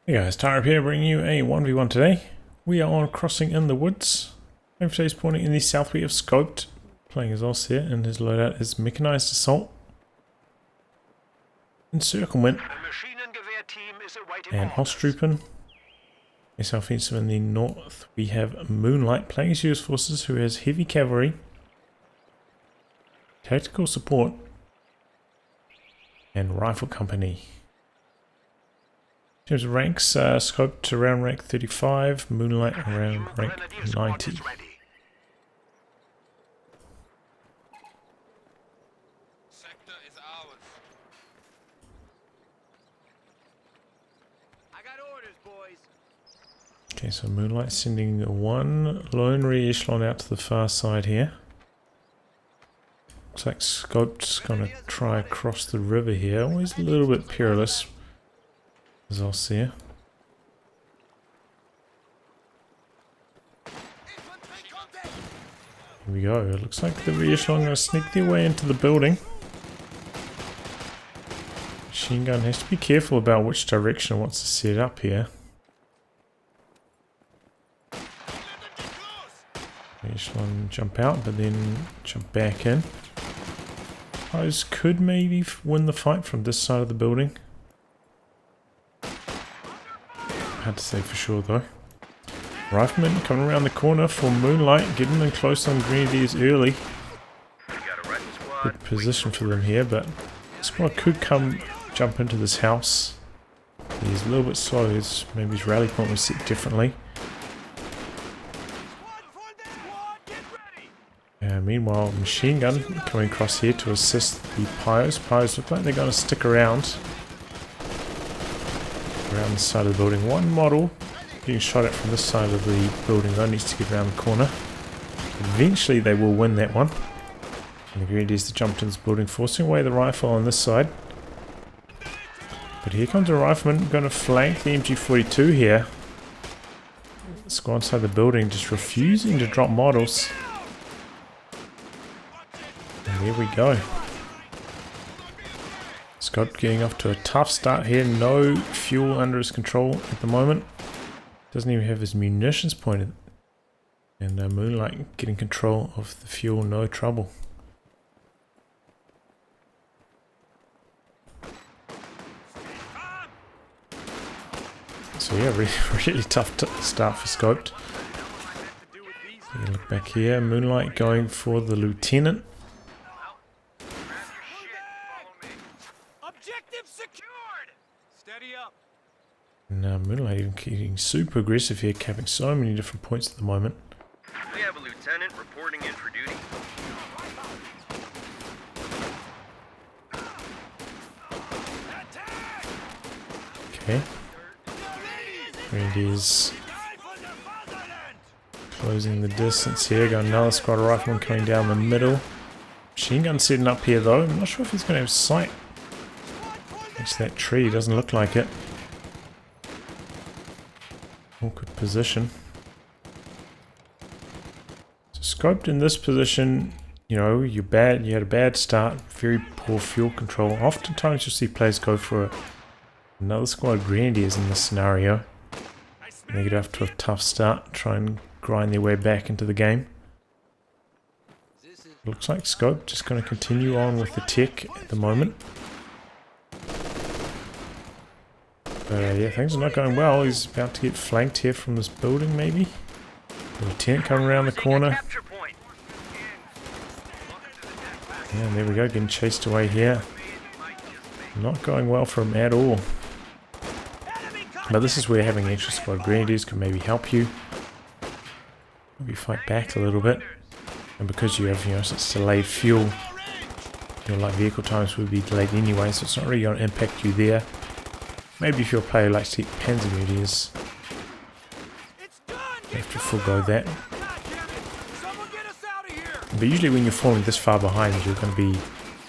Hey guys, Tyre here bringing you a 1v1 today. We are on Crossing in the Woods. Today's pointing in the south we have Scoped, playing as Ostheer, and his loadout is Mechanized Assault, Encirclement, and Ostroupen. As offensive in the north we have Moonlight playing as US Forces, who has Heavy Cavalry, Tactical Support, and Rifle Company. In terms of ranks, Scoped around rank 35, Moonlight around rank 90. Okay, so Moonlight sending one lone re-echelon out to the far side here. Looks like Scoped's gonna try across the river here. Always a little bit perilous, as I'll see. Here we go. It looks like the re-echelon are gonna sneak their way into the building. Machine gun has to be careful about which direction it wants to set up here. Echelon jump out, but then jump back in. Those could maybe win the fight from this side of the building. Hard to say for sure though. Rifleman coming around the corner for Moonlight, getting in close on Grenadiers early. Good position for them here, but the squad could jump into this house. He's a little bit slow, maybe his rally point was set differently. Meanwhile, machine gun coming across here to assist the Pyos. Pyos look like they're going to stick around the side of the building. One model getting shot at from this side of the building though, needs to get around the corner. Eventually they will win that one. And the Grenadiers that jumped into this building, forcing away the rifle on this side. But here comes a rifleman, going to flank the MG42 here. Let's go inside the building, just refusing to drop models. There we go. Scope getting off to a tough start here. No fuel under his control at the moment. Doesn't even have his munitions pointed. And Moonlight getting control of the fuel, no trouble. So yeah, really tough start for Scoped. So you look back here, Moonlight going for the Lieutenant. And Moonlight even getting super aggressive here, capping so many different points at the moment. We have a lieutenant reporting in for duty. Okay. Grenadiers closing the distance here. Got another squad of riflemen coming down the middle. Machine gun setting up here though. I'm not sure if he's going to have sight next to that tree. Doesn't look like it. Awkward position. So Scoped in this position, you know, you had a bad start, very poor fuel control. Oftentimes you'll see players go for another squad of Grenadiers in this scenario. And they get off to a tough start, try and grind their way back into the game. Looks like Scoped just going to continue on with the tech at the moment. Yeah, things are not going well. He's about to get flanked here from this building, maybe. The lieutenant coming around the corner. Yeah, and there we go, getting chased away here. Not going well for him at all. But this is where having extra squad Grenadiers can maybe help you. Maybe fight back a little bit. And because you have, you know, such delayed fuel, your light vehicle times would be delayed anyway, so it's not really going to impact you there. Maybe if you're a player who likes to get Panzer Grenadiers, you have to forego that. But usually when you're falling this far behind, you're going to be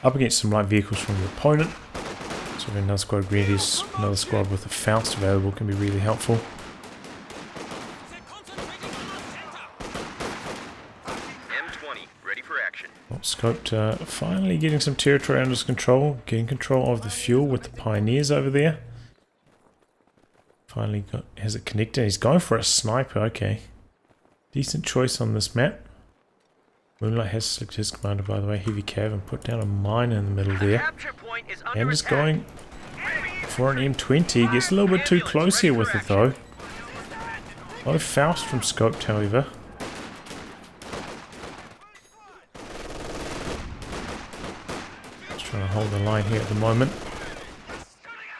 up against some light vehicles from your opponent. So another squad of Grenadiers, another squad with a Faust available can be really helpful. M20, ready for action. Well, Scoped finally getting some territory under his control, getting control of the fuel with the Pioneers over there. Finally has it connected. He's going for a sniper. Okay. Decent choice on this map. Moonlight has selected his commander, by the way, heavy cav, and put down a mine in the middle there. And is going for an M20. Gets a little bit too close here with it though. No Faust from Scoped, however. Just trying to hold the line here at the moment.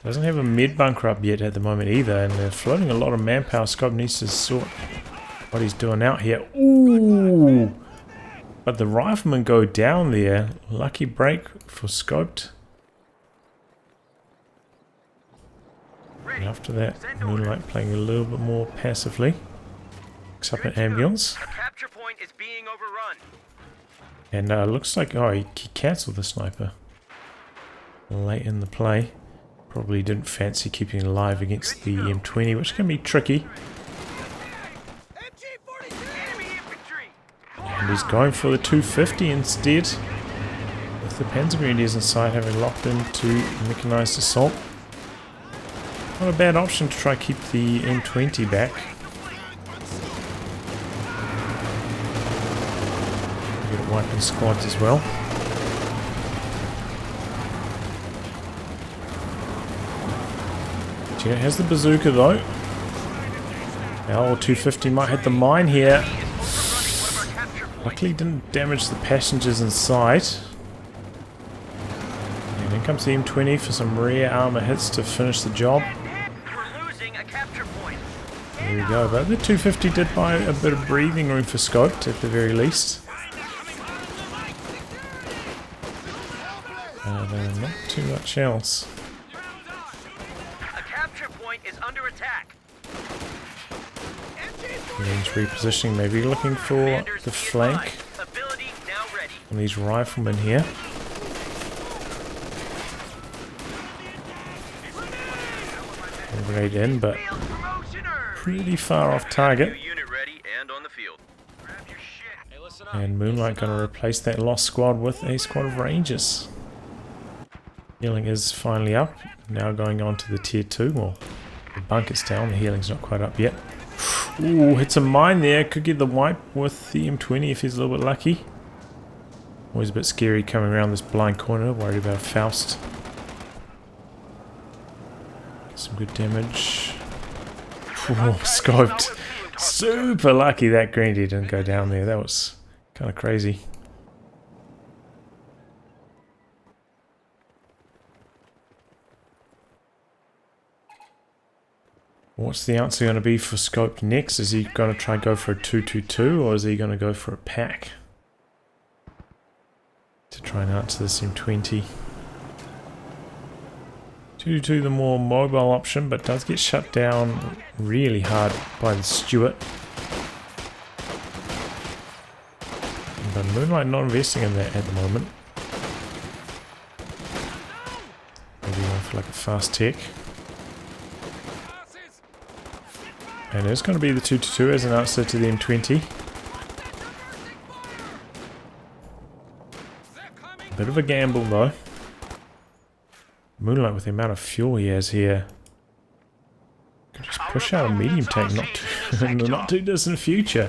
Doesn't have a mid bunker up yet at the moment either, and they're floating a lot of manpower. Scope needs to sort what he's doing out here. Ooh! But the riflemen go down there. Lucky break for Scoped. And after that, Moonlight playing a little bit more passively. Picks up an ambulance. Capture point is being overrun. And looks like, oh, he cancelled the sniper. Late in the play. Probably didn't fancy keeping it alive against the M20, which can be tricky. And he's going for the 250 instead. With the Panzer Grenadiers inside having locked into mechanized assault. Not a bad option to try keep the M20 back. Good at wiping squads as well. It has the bazooka though. Now 250 might hit the mine here. Luckily didn't damage the passengers inside. And in comes the M20 for some rear armor hits to finish the job. There we go, but the 250 did buy a bit of breathing room for Scoped at the very least. Not too much else. Is under attack. Range repositioning, maybe looking for the flank on these riflemen here. Grenade in, but pretty far off target. And Moonlight going to replace that lost squad with a squad of Rangers. Healing is finally up. Now going on to the tier 2. Well, the bunker's down, the healing's not quite up yet. Ooh, hits a mine there. Could get the wipe with the M20 if he's a little bit lucky. Always a bit scary coming around this blind corner, worried about Faust. Get some good damage. Ooh, Scoped. Super lucky that Grenadier didn't go down there. That was kind of crazy. What's the answer going to be for Scoped next? Is he going to try and go for a 2-2-2 or is he going to go for a pack? To try and answer this M20. 2-2 the more mobile option, but does get shut down really hard by the Stuart. But Moonlight not investing in that at the moment. Maybe going for like a fast tech. And it's going to be the 2-2 as an answer to the M20. Bit of a gamble though. Moonlight with the amount of fuel he has here. Could just push out a medium tank in the not too distant future.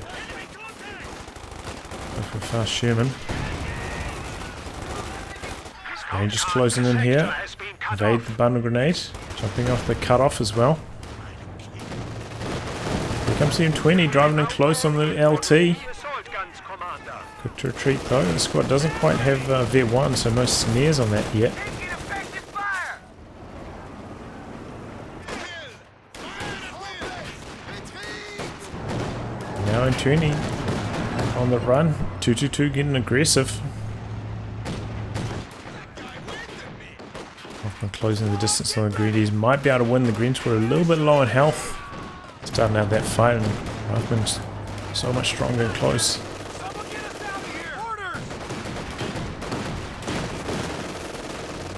Go for a fast Sherman. Rangers closing in here. Evade the bundle grenade. Jumping off the cutoff as well. Here comes the M20 driving in close on the LT. Quick to retreat though. The squad doesn't quite have Vet 1, so no snares on that yet. Now M20 on the run. 2-2-2 getting aggressive. Often closing the distance on the Greedies. Might be able to win. The Greens were a little bit low in health. Starting out that fight, and Rifleman's so much stronger and close.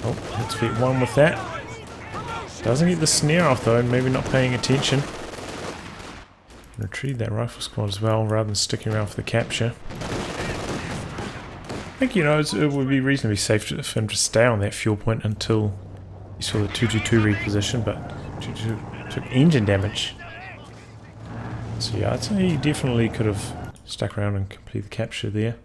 Oh, let's fit one with that. Doesn't get the snare off though, and maybe not paying attention. Retrieve that rifle squad as well, rather than sticking around for the capture. I think, you know, it would be reasonably safe for him to stay on that fuel point until he saw the 2-2-2 reposition, but 2-2 Took engine damage. So yeah, I'd say he definitely could have stuck around and completed the capture there.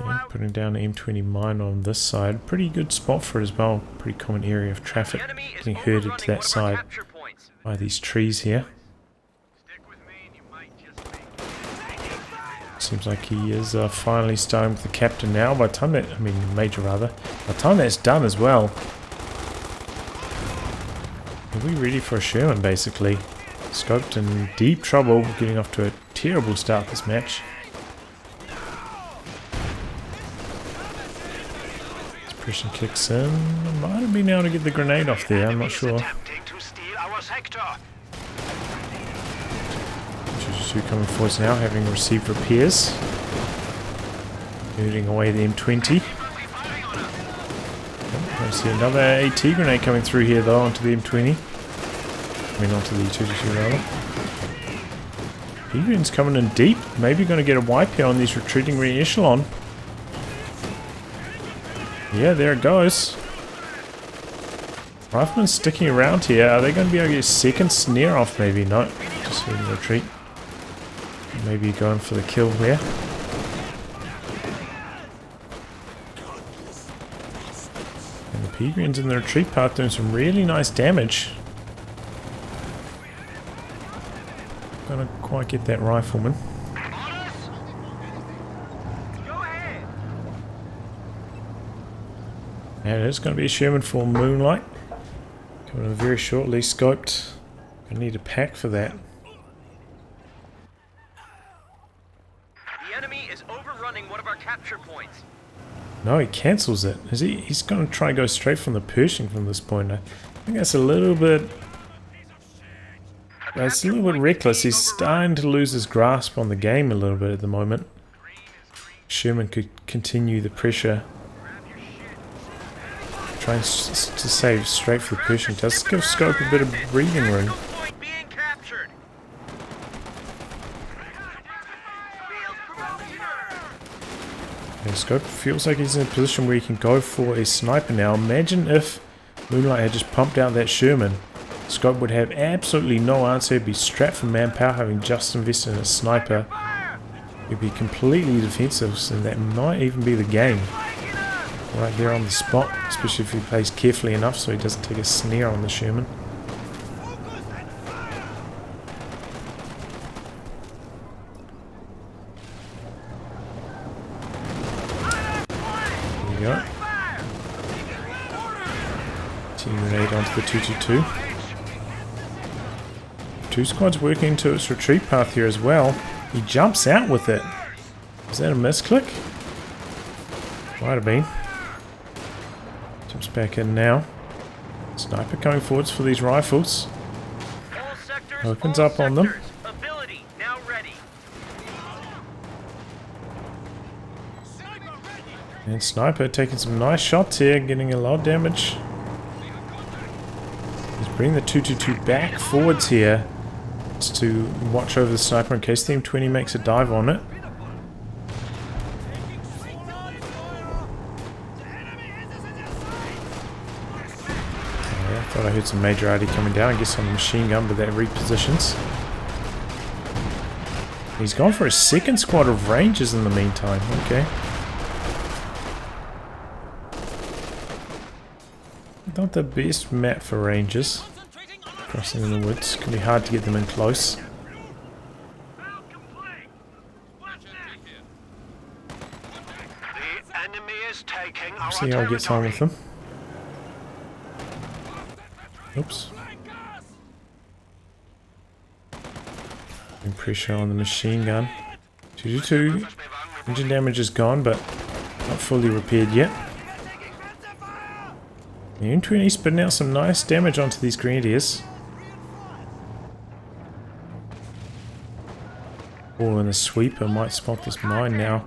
Okay, putting down an M20 mine on this side. Pretty good spot for it as well. Pretty common area of traffic. Getting herded to that side by these trees here. Seems like he is finally starting with the captain now. By the time that, I mean major rather. By the time that's done as well. Are we ready for a Sherman basically? Scoped in deep trouble, getting off to a terrible start this match. Pershing kicks in. Might have been able to get the grenade off there, I'm not sure. COH2 coming forwards now, having received repairs. Moving away the M20. I see another AT grenade coming through here though, onto the M20. I mean onto the 222 rather. Peterion's coming in deep. Maybe going to get a wipe here on these retreating rear echelon. Yeah, there it goes. Rifleman sticking around here. Are they going to be able to get a second snare off maybe? No. Just hitting the retreat. Maybe going for the kill there. And the Peterion's in the retreat path doing some really nice damage. Gonna quite get that rifleman. And it is going to be a Sherman for Moonlight. Coming in very shortly, scoped. Gonna need a pack for that. The enemy is overrunning one of our capture points. No, he cancels it. Is he? He's going to try and go straight from the Pershing from this point. I think that's a little bit... That's a little bit reckless. He's starting to lose his grasp on the game a little bit at the moment. Sherman could continue the pressure. Trying to save straight for the Pershing. Does give Scope a bit of breathing room. And Scope feels like he's in a position where he can go for a sniper now. Imagine if Moonlight had just pumped out that Sherman. Scope would have absolutely no answer. He'd be strapped for manpower, having just invested in a sniper. He'd be completely defensive, and that might even be the game. Right there on the spot, especially if he plays carefully enough so he doesn't take a snare on the Sherman. There we go. Team grenade onto the 222. Two squads working into its retreat path here as well. He jumps out with it. Is that a misclick? Might have been. Jumps back in now. Sniper coming forwards for these rifles. Opens up on them. And Sniper taking some nice shots here, getting a lot of damage. He's bringing the 222 back forwards here to watch over the Sniper in case the M20 makes a dive on it. I heard some major AD coming down. I guess on the machine gun, but that repositions. He's gone for a second squad of Rangers in the meantime. Okay. Not the best map for Rangers. Crossing in the woods. Can be hard to get them in close. See how he gets on with them. Oops. Pressure on the machine gun. 222. Engine damage is gone, but not fully repaired yet. The M20 spitting out some nice damage onto these grenadiers. Oh, and the sweeper might spot this mine now.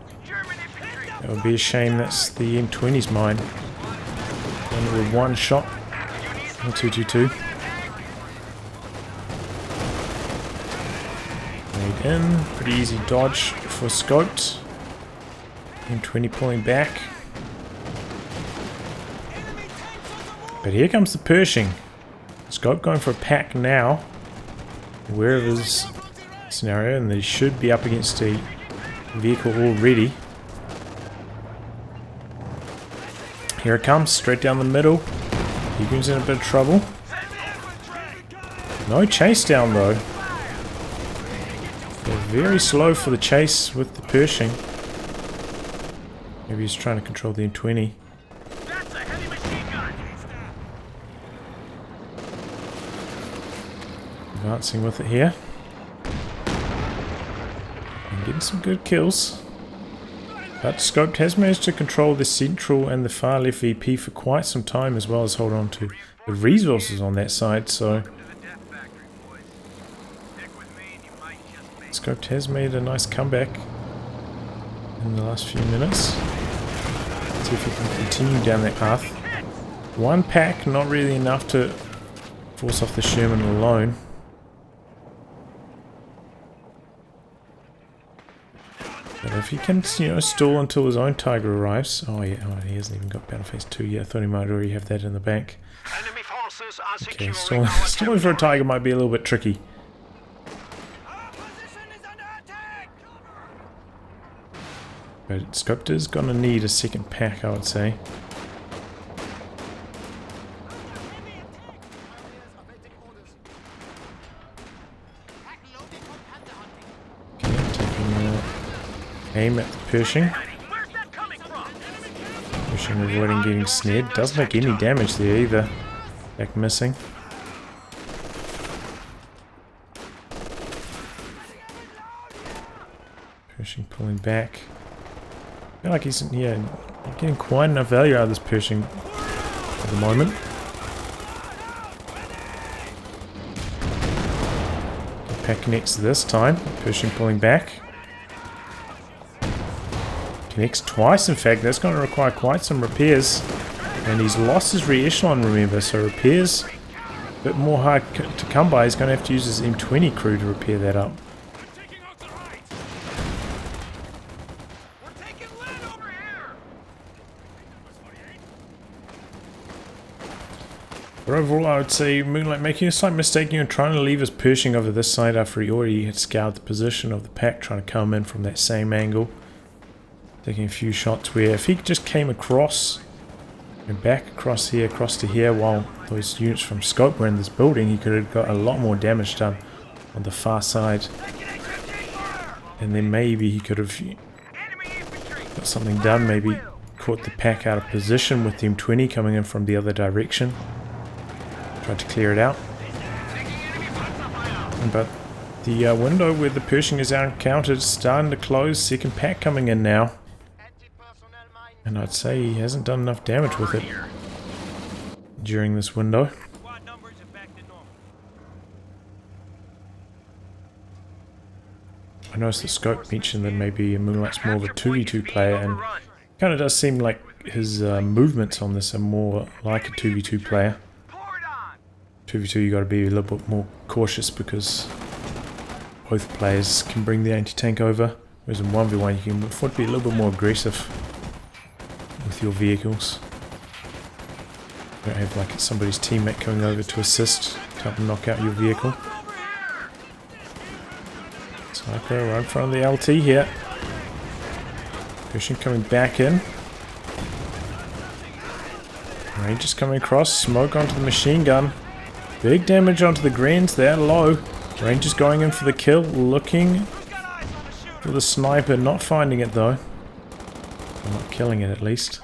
That would be a shame. That's the M20's mine. Only with one shot. 222. Made in. Pretty easy dodge for scoped. M20 pulling back. But here comes the Pershing. Scope going for a pack now. Aware of his scenario, and they should be up against a vehicle already. Here it comes, straight down the middle. Egan's in a bit of trouble. No chase down though. They're very slow for the chase with the Pershing. Maybe he's trying to control the M20. That's a heavy machine gun. Advancing with it here. And getting some good kills. But Scoped has managed to control the central and the far left VP for quite some time, as well as hold on to the resources on that side, so Scoped has made a nice comeback in the last few minutes. Let's see if we can continue down that path. One pack, not really enough to force off the Sherman alone. But if he can, stall until his own Tiger arrives. Oh yeah, he hasn't even got Battle Phase 2 yet. I thought he might already have that in the bank. Enemy forces are Okay, securing stalling for a Tiger might be a little bit tricky. But Scoped is gonna need a second pack, I would say. Aim at the Pershing. Pershing avoiding getting snared. Doesn't make any damage there either. Back missing. Pershing pulling back. I feel like he's getting quite enough value out of this Pershing at the moment. Pack connects this time. Pershing pulling back. Connects twice, in fact. That's going to require quite some repairs. And he's lost his re-echelon, remember, so repairs a bit more hard to come by. He's going to have to use his M20 crew to repair that up. But overall, I would say Moonlight making a slight mistake and trying to leave his Pershing over this side after he already had scoured the position of the pack, trying to come in from that same angle. Taking a few shots where if he just came across and back across to here while those units from Scope were in this building, he could have got a lot more damage done on the far side. And then maybe he could have got something done, maybe caught the pack out of position with the M20 coming in from the other direction. Tried to clear it out. But the window where the Pershing is encountered is starting to close. Second pack coming in now. And I'd say he hasn't done enough damage with it during this window. I noticed that Scope mentioned that maybe Moonlight's more of a 2v2 player, and it kind of does seem like his movements on this are more like a 2v2 player. 2v2 you got to be a little bit more cautious because both players can bring the anti-tank over, whereas in 1v1 you can afford to be a little bit more aggressive with your vehicles. You don't have like somebody's teammate coming over to assist, to knock out your vehicle. Sniper right in front of the LT here. Pershing coming back in. Rangers coming across, smoke onto the machine gun. Big damage onto the greens there, low. Rangers going in for the kill, looking for the sniper, not finding it though. Or not killing it at least.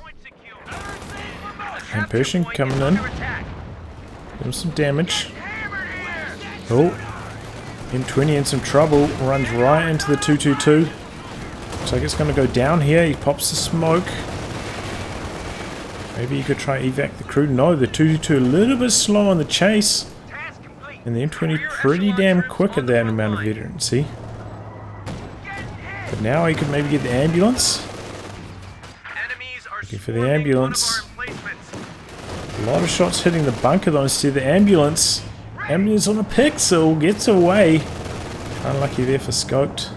And Pershing coming in. Doing some damage. Oh. M20 in some trouble. Runs right into the 222. Looks like it's going to go down here. He pops the smoke. Maybe he could try evac the crew. No, the 222 a little bit slow on the chase. And the M20 pretty damn quick at that amount of veterancy. But now he could maybe get the ambulance. Looking for the ambulance. A lot of shots hitting the bunker though instead of the ambulance. Ambulance on a pixel. Gets away. Unlucky there for Scoped.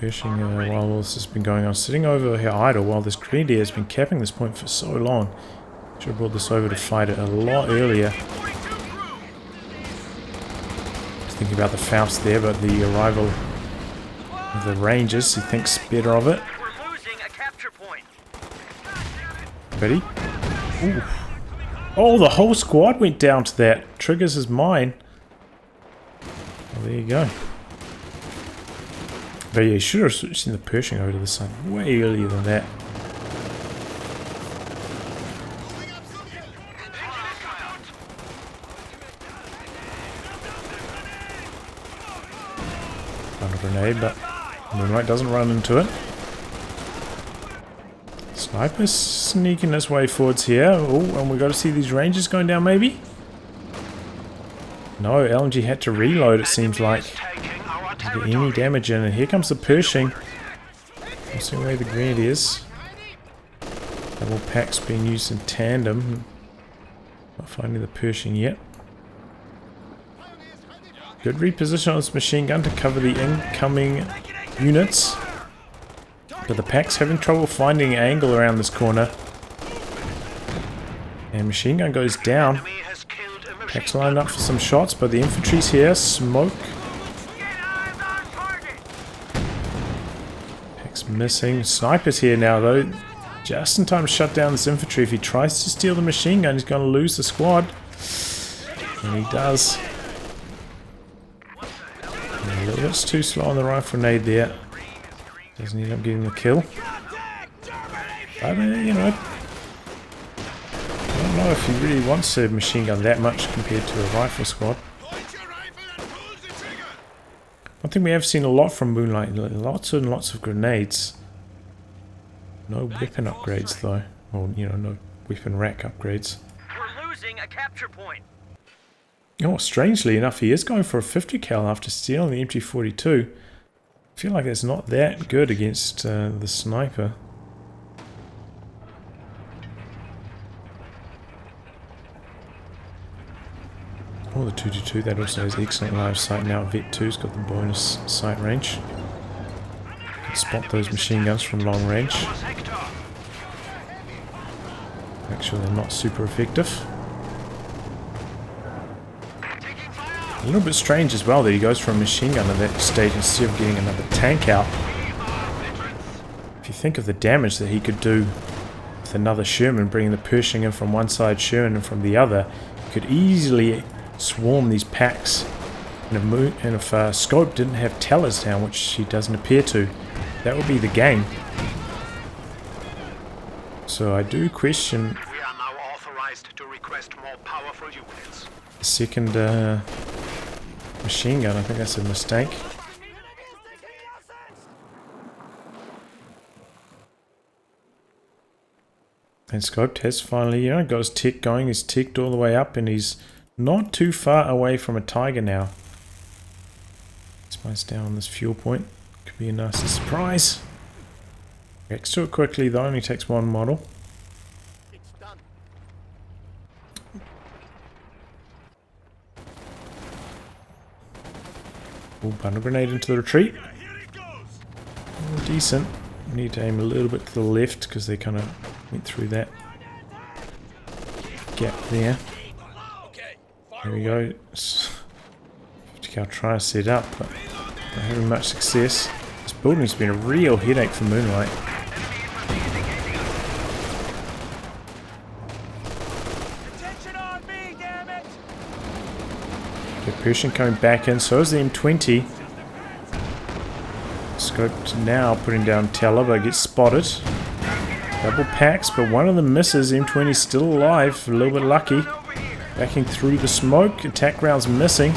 Pershing, while all this has been going on, sitting over here idle while this Grenadier has been capping this point for so long. Should have brought this over to fight it a lot earlier. Just thinking about the Faust there, but the arrival of the Rangers, he thinks better of it. We're losing a capture point. Ready? Ooh. Oh, the whole squad went down to that. Triggers is mine. Well, there you go. But yeah, you should have seen the Pershing over to the side way earlier than that. Found a grenade, but Moonlight doesn't run into it. Sniper's sneaking his way forwards here. Oh, and we got to see these Rangers going down maybe? No, LMG had to reload it seems like. To get any damage in, and here comes the Pershing. Forcing away the Grenadiers. Double packs being used in tandem. Not finding the Pershing yet. Good reposition on this machine gun to cover the incoming units. But the pack's having trouble finding an angle around this corner. And machine gun goes down. Pack's lined up for some shots, but the infantry's here. Smoke. Missing. Sniper's here now though. Just in time to shut down this infantry. If he tries to steal the machine gun, he's going to lose the squad. And he does. And a little bit too slow on the rifle grenade there. Doesn't end up getting the kill. But you know, I don't know if he really wants a machine gun that much compared to a rifle squad. One thing we have seen a lot from Moonlight, lots and lots of grenades. No weapon upgrades though, or you know, no weapon rack upgrades. We're losing a capture point. Oh, strangely enough, he is going for a 50 cal after stealing the MG42. I feel like it's not that good against the sniper. Oh, the 222, that also has excellent line of sight now. Vet 2's got the bonus sight range. Can spot those machine guns from long range. Make sure they're not super effective. A little bit strange as well that he goes for a machine gun at that stage instead of getting another tank out. If you think of the damage that he could do with another Sherman, bringing the Pershing in from one side, Sherman in from the other, he could easily swarm these packs. And if Scope didn't have tellers down, which he doesn't appear to, that would be the game. So I do question We are now authorized to request more powerful units. the second machine gun. I think that's a mistake. And Scoped has finally, you know, got his tech going. He's teched all the way up and he's not too far away from a Tiger now. Spice down on this fuel point. Could be a nasty surprise. Reacts to it quickly though, only takes one model. Oh, bundle grenade into the retreat. Oh, decent. We need to aim a little bit to the left because they kind of went through that gap there. There we go. 50 cal try to set up, but not having much success. This building's been a real headache for Moonlight. The Pershing coming back in, so is the M20. Scoped now putting down Teller, but gets spotted. Double packs, but one of them misses. M20's still alive, a little bit lucky. Backing through the smoke, attack rounds missing.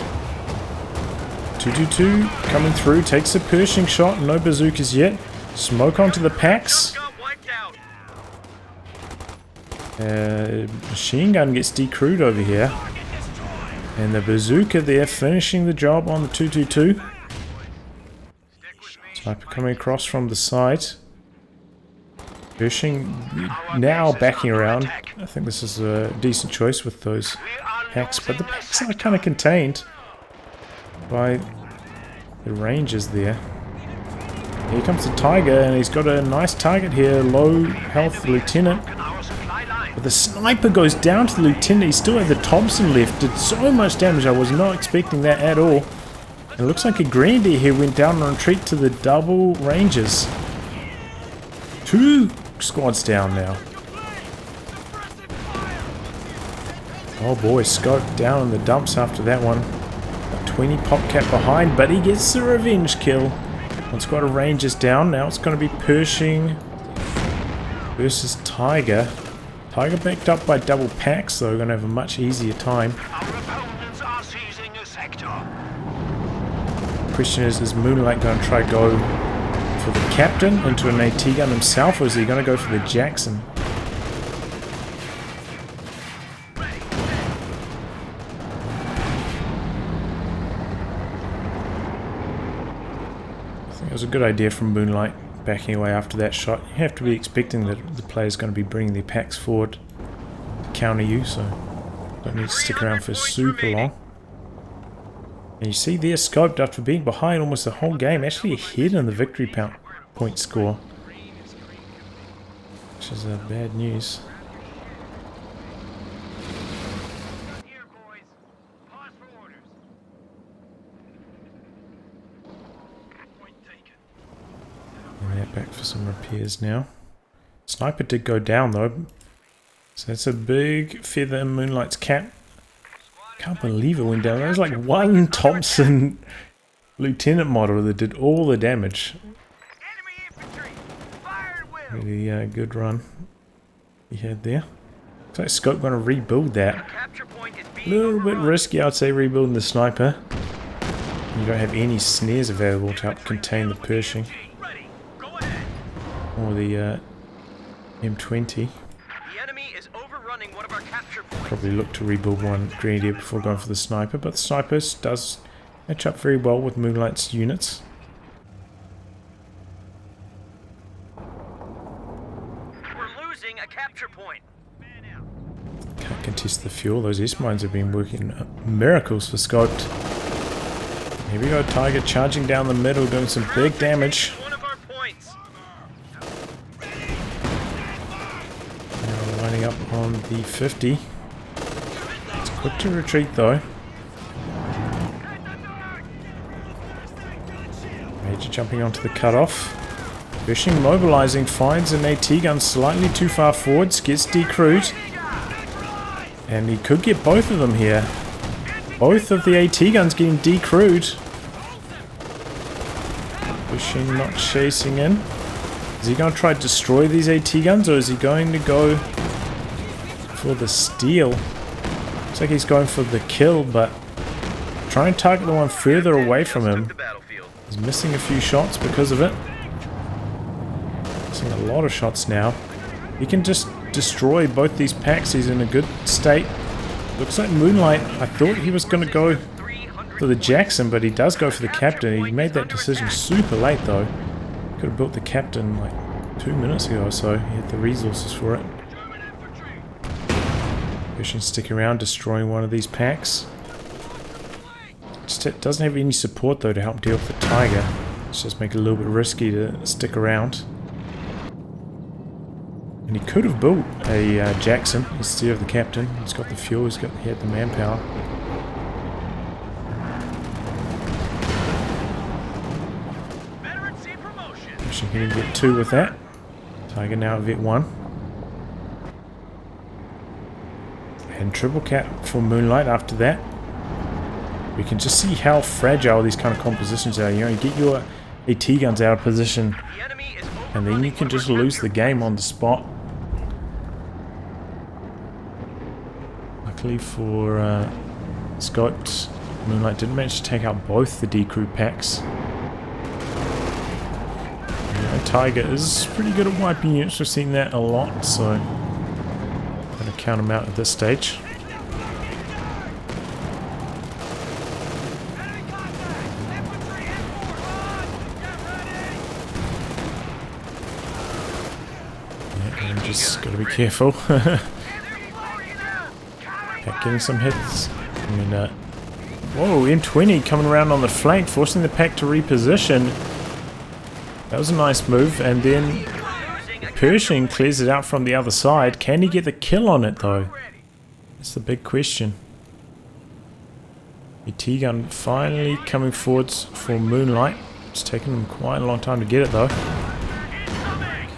222 coming through, takes a Pershing shot, no bazookas yet. Smoke onto the packs. Machine gun gets decrewed over here. And the bazooka there finishing the job on the 222. Sniper coming across from the side. Pershing now backing around. I think this is a decent choice with those packs, but the packs are kind of contained by the Rangers there. Here comes the Tiger, and he's got a nice target here. Low health lieutenant. But the sniper goes down to the lieutenant. He still had the Thompson left. Did so much damage. I was not expecting that at all. It looks like a Grenadier here went down on retreat to the double Rangers. 2 squads down now. Oh boy, Scope down in the dumps after that one. A 20 pop cap behind, but he gets the revenge kill. One squad of Rangers down. Now it's going to be Pershing versus Tiger. Tiger backed up by double packs, so we're going to have a much easier time. Our opponents are seizing a sector. The question is Moonlight going to try go for the captain into an AT gun himself, or is he going to go for the Jackson? I think it was a good idea from Moonlight backing away after that shot. You have to be expecting that the player's going to be bringing their packs forward to counter you, so don't need to stick around for super long. And you see they're scoped after being behind almost the whole game, actually ahead in the victory point score, which is bad news. And they're back for some repairs now. Sniper did go down though, so that's a big feather in Moonlight's cap. Can't believe it went down. There was like one Thompson lieutenant model that did all the damage. Really good run he had there. Looks like Scope going to rebuild that. A little bit risky, I'd say, rebuilding the sniper. You don't have any snares available to help contain the Pershing or the M20. Probably look to rebuild one Grenadier before going for the sniper, but the sniper does match up very well with Moonlight's units. We're losing a capture point. Can't contest the fuel. Those S-mines have been working miracles for Scoped. Here we go, Tiger charging down the middle, doing some big damage. Now lining up on the 50. It's quick to retreat though. Major jumping onto the cutoff. Pershing mobilizing, finds an AT gun slightly too far forwards, gets decrewed. And he could get both of them here. Both of the AT guns getting decrewed. Pershing not chasing in. Is he going to try to destroy these AT guns, or is he going to go for the steal? Looks like he's going for the kill, but try and target the one further away from him. He's missing a few shots because of it. Missing a lot of shots now. He can just destroy both these packs. He's in a good state. Looks like Moonlight, I thought he was going to go for the Jackson, but he does go for the captain. He made that decision super late though. Could have built the captain like 2 minutes ago or so. He had the resources for it. Pershing stick around, destroying one of these packs. Just doesn't have any support though to help deal with the Tiger. Let's just make it a little bit risky to stick around. And he could have built a Jackson instead of the captain. He's got the fuel, he had the manpower. Pershing hitting vet 2 with that. Tiger now at vet 1. And triple cap for Moonlight after that. We can just see how fragile these kind of compositions are. You know, you get your AT guns out of position and then you can just lose the game on the spot. Luckily for Scott, Moonlight didn't manage to take out both the decrew packs. Tiger is pretty good at wiping units. We've seen that a lot, so I'm going to count him out at this stage. Yeah, and just got to be careful. Getting some hits. I mean, whoa, M20 coming around on the flank, forcing the pack to reposition. That was a nice move, and then Pershing clears it out from the other side. Can he get the kill on it though? That's the big question. AT gun finally coming forwards for Moonlight. It's taken him quite a long time to get it though.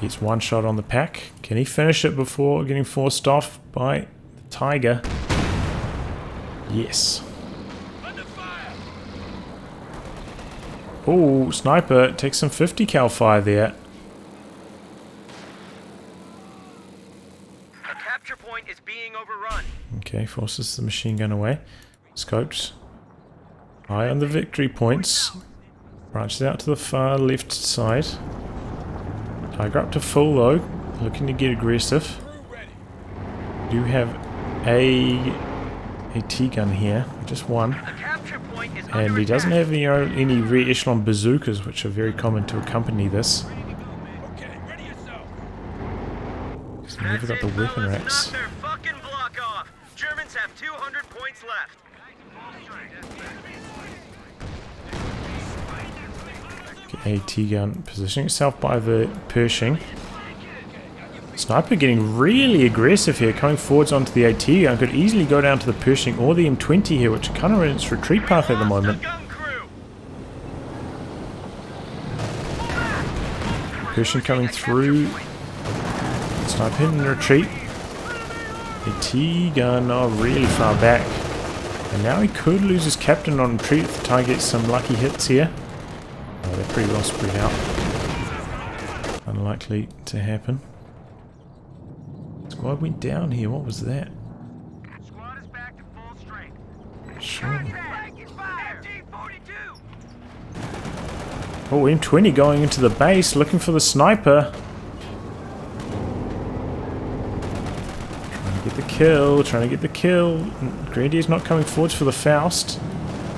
Gets one shot on the pack. Can he finish it before getting forced off by the Tiger? Yes. Oh, sniper takes some 50 cal fire there. Our capture point is being overrun. Okay, forces the machine gun away. Scoped. Eye on the victory points. Branches out to the far left side. Tiger up to full though. Looking to get aggressive. Do have a AT gun here. Just one. And he doesn't have any rear echelon bazookas, which are very common to accompany this. He's never got the weapon racks. Germans have 200 points left. AT gun positioning itself by the Pershing. Sniper getting really aggressive here, coming forwards onto the AT gun. Could easily go down to the Pershing or the M20 here, which are kind of in its retreat path at the moment. Pershing coming through. Sniper in retreat. AT gun really far back. And now he could lose his captain on retreat if the Tiger gets some lucky hits here. Oh, they're pretty well spread out. Unlikely to happen. Squad went down here. What was that? Squad is back to full strength. Sure. Oh, M20 going into the base, looking for the sniper. Trying to get the kill, trying to get the kill. Grenadier's not coming forwards for the Faust.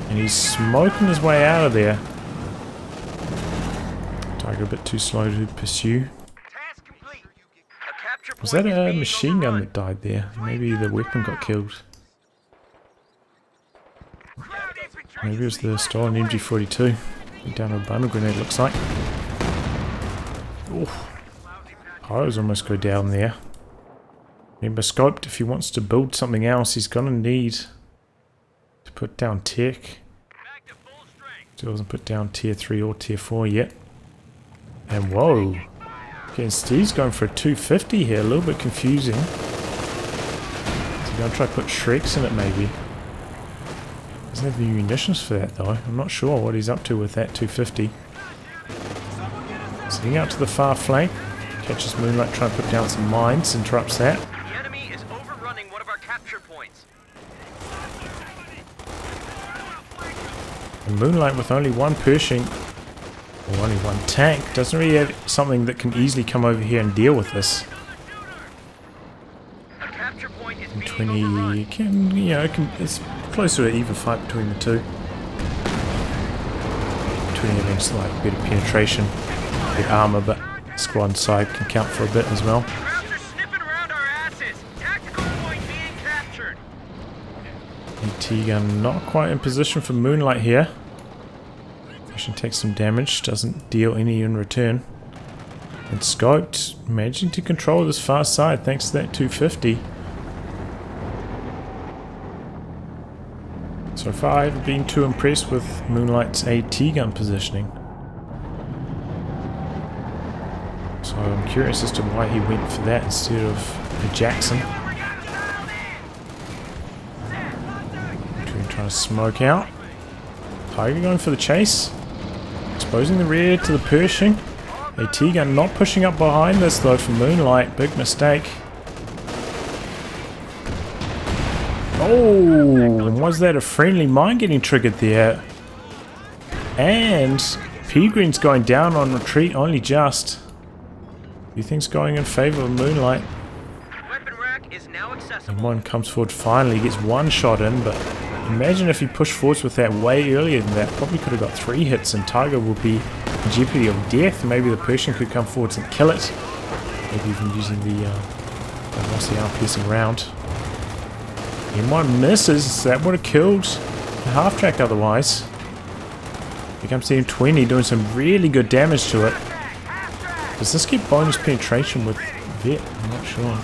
And he's smoking his way out of there. Tiger a bit too slow to pursue. Was that a machine gun that died there? Maybe the weapon got killed. Maybe it was the stolen MG42. Down a bundle grenade, looks like. Oof. Pyros almost go down there. Remember, scoped, if he wants to build something else, he's gonna need to put down tech. Still hasn't put down tier 3 or tier 4 yet. And whoa. Okay, Steve's going for a 250 here, a little bit confusing. So he's gonna try to put Shreks in it maybe. Doesn't have the munitions for that though. I'm not sure what he's up to with that 250. Sitting out to the far flank. Catches Moonlight trying to put down some mines, interrupts that. The enemy is overrunning one of our capture points. And Moonlight with only one Pershing, or only one tank, doesn't really have something that can easily come over here and deal with this. Our capture point is 20 can, you know, it's close to an even fight between the two. 20 having slight bit of penetration, bit armor, but squad side can count for a bit as well. Crowds are sniffing around our asses. Tactical point being captured. AT gun not quite in position for Moonlight here. Pershing takes some damage, doesn't deal any in return. And scoped, managing to control this far side thanks to that 250. So far I haven't been too impressed with Moonlight's AT gun positioning. So I'm curious as to why he went for that instead of a Jackson. Trying to smoke out. Tiger going for the chase. Exposing the rear to the Pershing. AT gun not pushing up behind this though for Moonlight. Big mistake. Oh, was that a friendly mine getting triggered there? And P-Green's going down on retreat only just. A few things going in favor of Moonlight. Weapon rack is now accessible. And one comes forward finally, gets one shot in, but imagine if he pushed forwards with that way earlier than that. Probably could have got 3 hits and Tiger will be in jeopardy of death. Maybe the Pershing could come forwards and kill it. Maybe even using the RCR piercing round. M1 misses, that would have killed the half-track otherwise. Here comes the M20 doing some really good damage to it. Does this get bonus penetration with Vet? I'm not sure.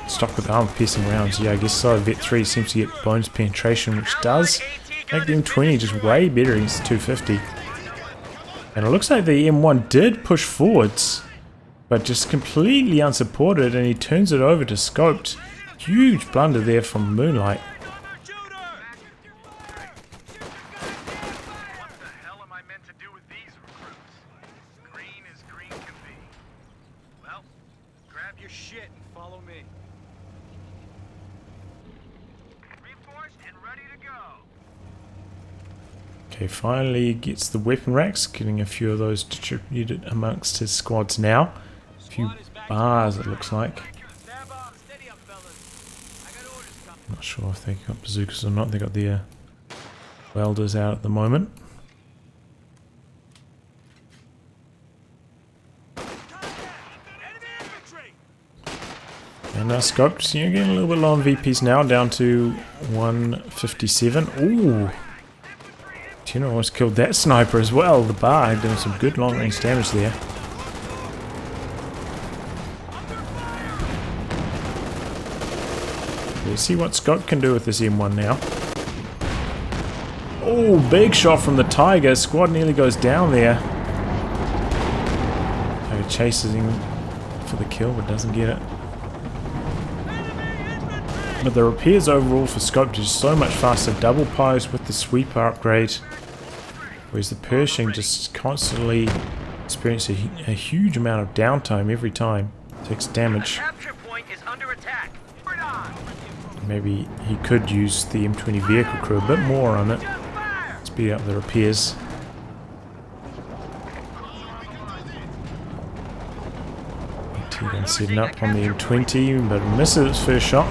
Stock with armor-piercing rounds. Yeah, I guess so. Vet 3 seems to get bonus penetration, which does make the M20 just way better against the 250. And it looks like the M1 did push forwards, but just completely unsupported, and he turns it over to Scoped. Huge blunder there from Moonlight. Okay, finally gets the weapon racks, getting a few of those distributed amongst his squads now. A few bars, it looks like. Not sure if they got bazookas or not. They got their welders out at the moment. And Scoped, you know, getting a little bit low on VPs now, down to 157. Ooh! Tino almost killed that sniper as well. The bar doing some good long range damage there. Let's see what Scott can do with this M1 now. Oh, big shot from the Tiger. Squad nearly goes down there. Tiger chases him for the kill, but doesn't get it. But the repairs overall for Scope is so much faster. Double pies with the sweeper upgrade. Whereas the Pershing just constantly experiences a huge amount of downtime every time. Takes damage. Maybe he could use the M20 vehicle crew a bit more on it. Speed up the repairs. T-gun setting up on the M20, but misses its first shot.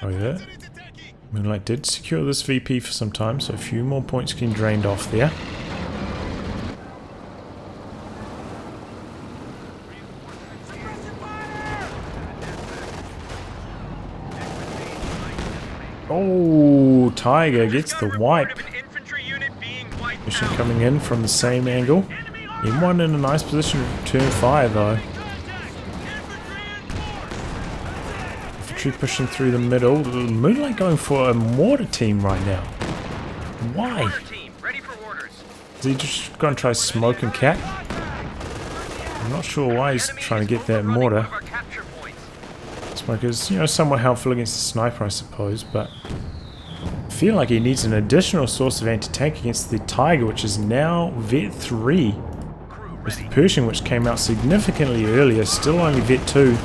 Oh yeah. Moonlight did secure this VP for some time, so a few more points getting drained off there. Oh, Tiger gets the wipe. Mission coming in from the same angle. M1 in a nice position to return fire though. Infantry pushing through the middle. Moonlight going for a mortar team right now. Why? Is he just going to try smoke and cat? I'm not sure why he's trying to get that mortar. Smoke is, you know, somewhat helpful against the sniper, I suppose, but I feel like he needs an additional source of anti-tank against the Tiger, which is now Vet 3. With the Pershing, which came out significantly earlier, still only Vet 2.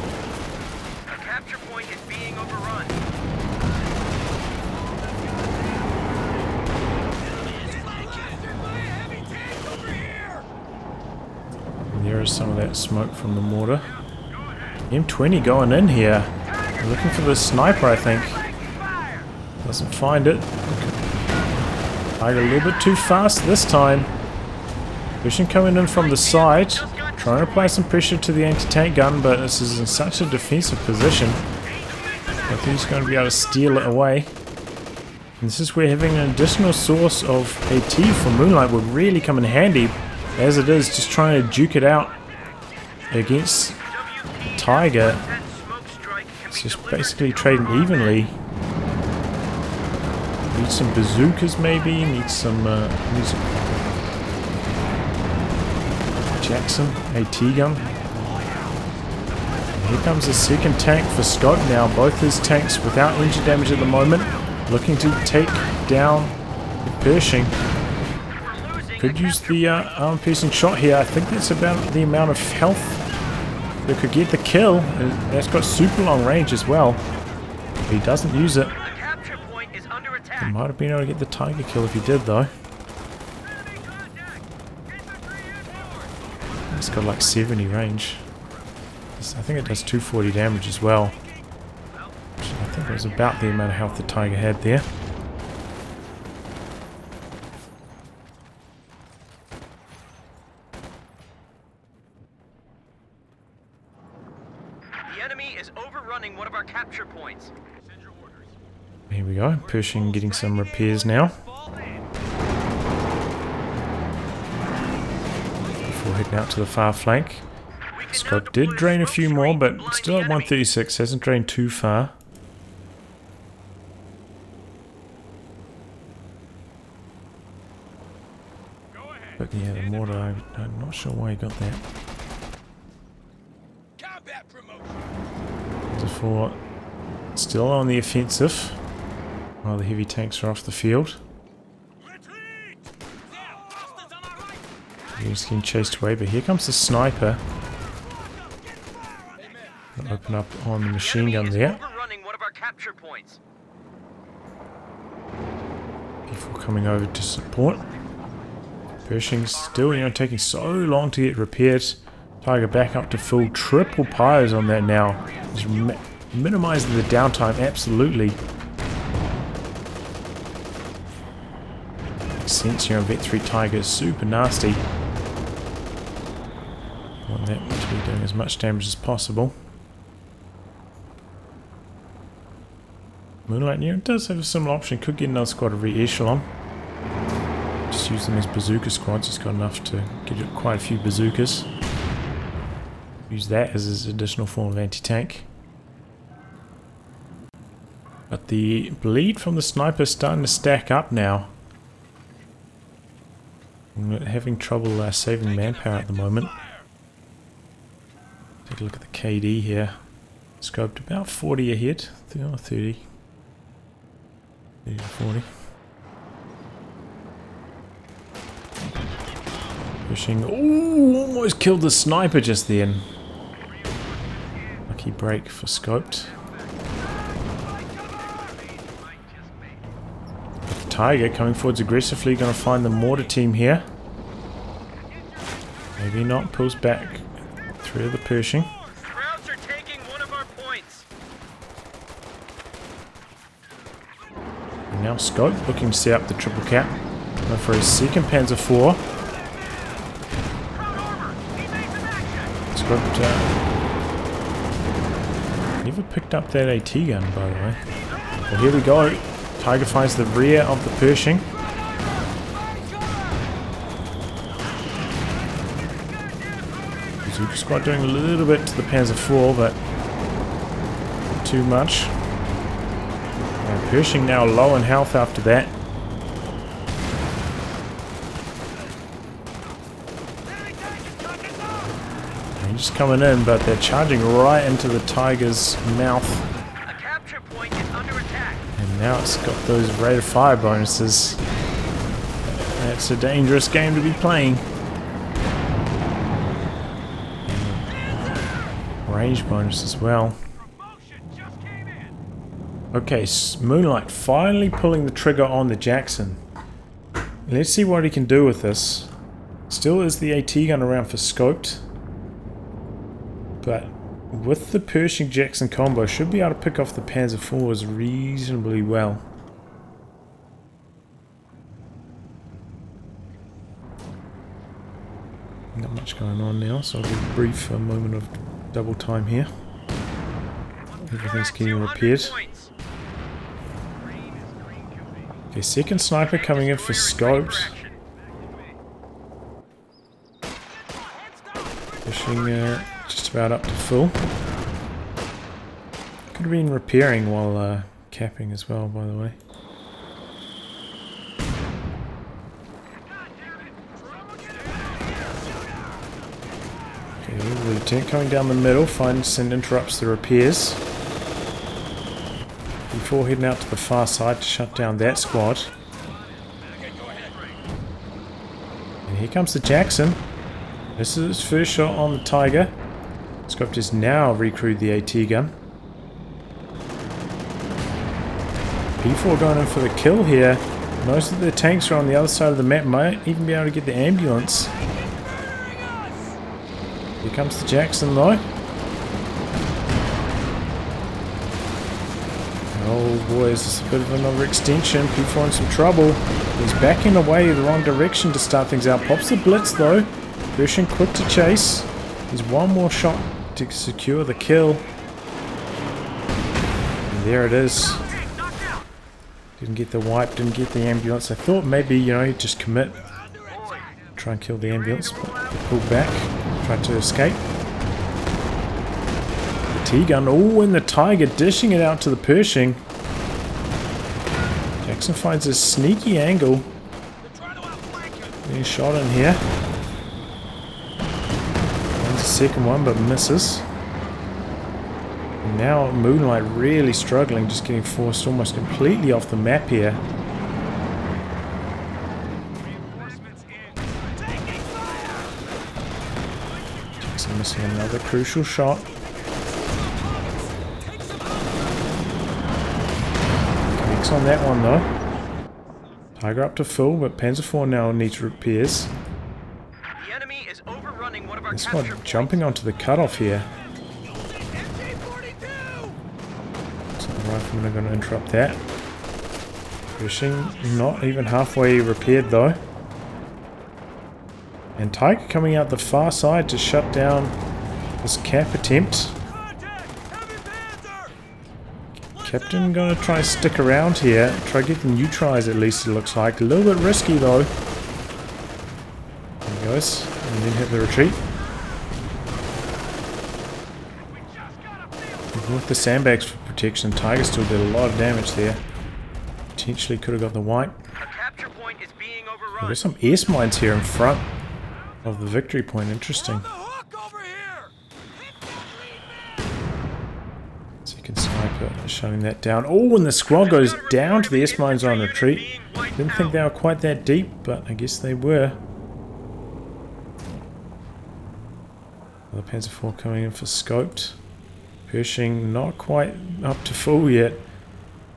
And there is some of that smoke from the mortar. M20 going in here. Looking for the sniper, I think. Doesn't find it. Tiger a little bit too fast this time. Pershing coming in from the side. Trying to apply some pressure to the anti-tank gun, but this is in such a defensive position. I think he's going to be able to steal it away. And this is where having an additional source of AT from Moonlight would really come in handy. As it is, just trying to duke it out against Tiger. It's just basically trading evenly. Need some bazookas maybe, need some Jackson, AT gun. And here comes the second tank for Scott now. Both his tanks without engine damage at the moment. Looking to take down the Pershing. Could use the arm-piercing shot here. I think that's about the amount of health that could get the kill. And that's got super long range as well. If he doesn't use it, he might have been able to get the Tiger kill if he did though. It's got like 70 range. I think it does 240 damage as well. Which I think was about the amount of health the Tiger had there. The enemy is overrunning one of our capture points. Here we go. Pershing getting some repairs now. heading out to the far flank. Scope did drain a few more, but still at 136. Hasn't drained too far. But yeah, the mortar, I'm not sure why he got that. The fort still on the offensive, while the heavy tanks are off the field. He's getting chased away, but here comes the sniper. I'll open up on the machine gun there. Before coming over to support. Pershing's still, taking so long to get repaired. Tiger back up to full. Triple pyros on that now. Just minimizing the downtime, absolutely. Makes sense here on Vet 3 Tiger is super nasty. Want that to be doing as much damage as possible. Moonlight, does have a similar option. Could get another squad of re-echelon. Just use them as bazooka squads. It's got enough to get quite a few bazookas. Use that as his additional form of anti-tank. But the bleed from the sniper is starting to stack up now. I'm having trouble saving manpower at the moment. Take a look at the KD here. Scoped about 40 ahead. 30. 30 to 40. Pushing. Ooh, almost killed the sniper just then. Lucky break for Scoped. The Tiger coming forwards aggressively, going to find the mortar team here. Maybe not, pulls back through the Pershing. Krauts are taking one of our points. And now Scope looking to set up the triple cap. Going for his second Panzer IV. Never picked up that AT gun, by the way. Well, here we go. Tiger finds the rear of the Pershing. Bazooka squad doing a little bit to the Panzer IV, but not too much. And Pershing now low in health after that. Just coming in, but they're charging right into the Tiger's mouth. A capture point is under attack. And now it's got those rate of fire bonuses. That's a dangerous game to be playing. Range bonus as well. Okay, Moonlight finally pulling the trigger on the Jackson. Let's see what he can do with this. Still is the AT gun around for Scoped. But with the Pershing Jackson combo, should be able to pick off the Panzer IVs reasonably well. Not much going on now, so I'll give a brief moment of double time here. Everything's getting repaired. Okay, second sniper coming in for Scoped. Pushing just about up to full. Could have been repairing while capping as well, by the way. Okay, the tank coming down the middle, finds and interrupts the repairs. Before heading out to the far side to shut down that squad. And here comes the Jackson. This is his first shot on the Tiger. Scoped has now recrewed the AT gun. P4 going in for the kill here. Most of the tanks are on the other side of the map. Might even be able to get the ambulance. Here comes the Jackson though. Oh boy, is this a bit of another extension. P4 in some trouble. He's backing away the wrong direction to start things out. Pops the blitz though. Pershing quick to chase. There's one more shot to secure the kill. And there it is. Didn't get the wipe, didn't get the ambulance. I thought maybe, he'd just commit try and kill the ambulance, but pulled back, tried to escape. The T-gun, oh, and the Tiger dishing it out to the Pershing. Jackson finds a sneaky angle. Getting shot in here. Finds a second one, but misses. And now Moonlight really struggling, just getting forced almost completely off the map here. Jackson missing another crucial shot. Connects on that one though. Tiger up to full, but Panzer IV now needs repairs. The enemy is overrunning one of our This capture one points. jumping onto the cutoff here. So the riflemen are going to interrupt that. Pershing not even halfway repaired though. And Tiger coming out the far side to shut down this cap attempt. Captain gonna try and stick around here, try to get the neutralize at least, it looks like. A little bit risky though. There he goes, and then hit the retreat. Even with the sandbags for protection, Tiger still did a lot of damage there. Potentially could have got the wipe. Our capture point is being overrun. There's some ace mines here in front of the victory point, interesting. Second sniper shutting that down. Oh, and the squad goes down to the S-mines on retreat. Didn't think they were quite that deep, but I guess they were. The Panzer IV coming in for scoped. Pershing not quite up to full yet.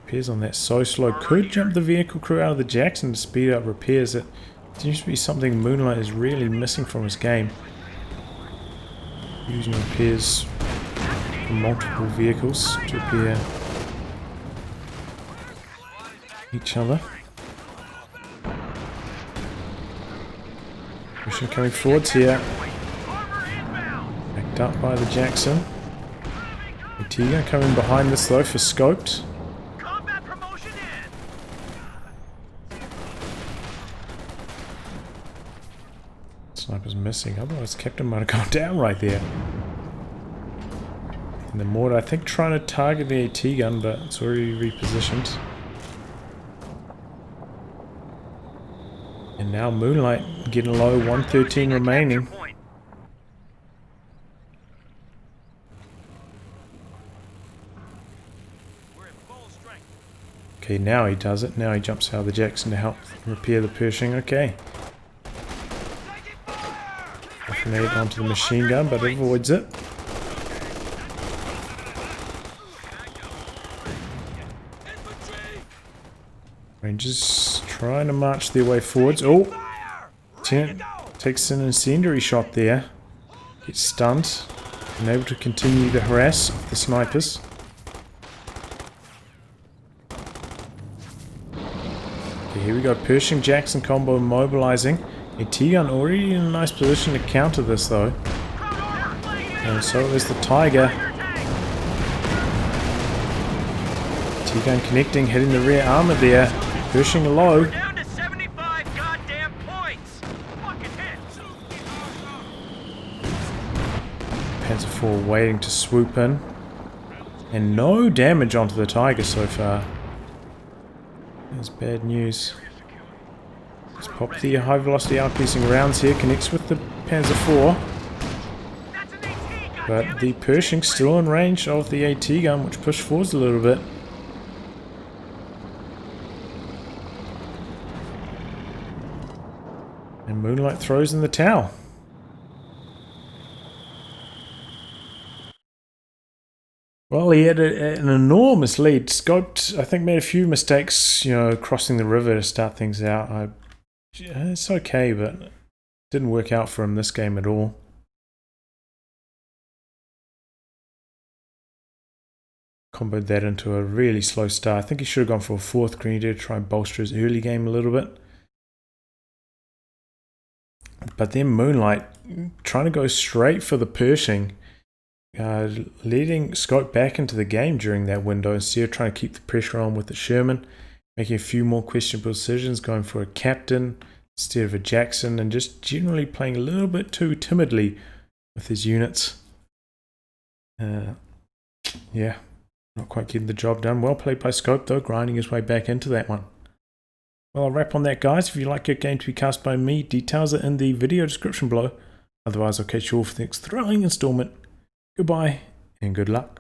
Repairs on that so slow. Could jump the vehicle crew out of the Jackson to speed up repairs. It seems to be something Moonlight is really missing from his game. Using repairs from multiple vehicles to repair each other. Pershing coming forwards here. Backed up by the Jackson. ATG coming behind this though for scoped. Combat promotion in. Sniper's missing, otherwise Captain might have gone down right there. And the Mortar, I think, trying to target the AT gun, but it's already repositioned. And now Moonlight getting low, 113 remaining. Okay, now he does it. Now he jumps out of the Jackson to help repair the Pershing. Okay. A grenade onto the machine gun, but it avoids it. Rangers trying to march their way forwards. Oh! Lieutenant takes an incendiary shot there. Gets stunned. Unable to continue to harass the snipers. Okay, here we go. Pershing Jackson combo mobilizing. A T-gun already in a nice position to counter this though. And so is the Tiger. T-gun connecting, hitting the rear armor there. Pershing low. Down to 75 goddamn points. Fucking hit. Panzer IV waiting to swoop in. And no damage onto the Tiger so far. That's bad news. Let's pop the high velocity outpiecing rounds here. Connects with the Panzer IV. But the Pershing still in range of the AT gun, which pushed forwards a little bit. And Moonlight throws in the towel. Well, he had an enormous lead. Scoped, I think, made a few mistakes, you know, crossing the river to start things out. It's okay, but it didn't work out for him this game at all. Comboed that into a really slow start. I think he should have gone for a fourth grenadier to try and bolster his early game a little bit. But then Moonlight trying to go straight for the Pershing. Leading Scope back into the game during that window instead of trying to keep the pressure on with the Sherman, making a few more questionable decisions, going for a captain instead of a Jackson, and just generally playing a little bit too timidly with his units. Yeah, not quite getting the job done. Well played by Scope though, grinding his way back into that one. Well, I'll wrap on that, guys. If you'd like your game to be cast by me, details are in the video description below. Otherwise, I'll catch you all for the next thrilling installment. Goodbye and good luck.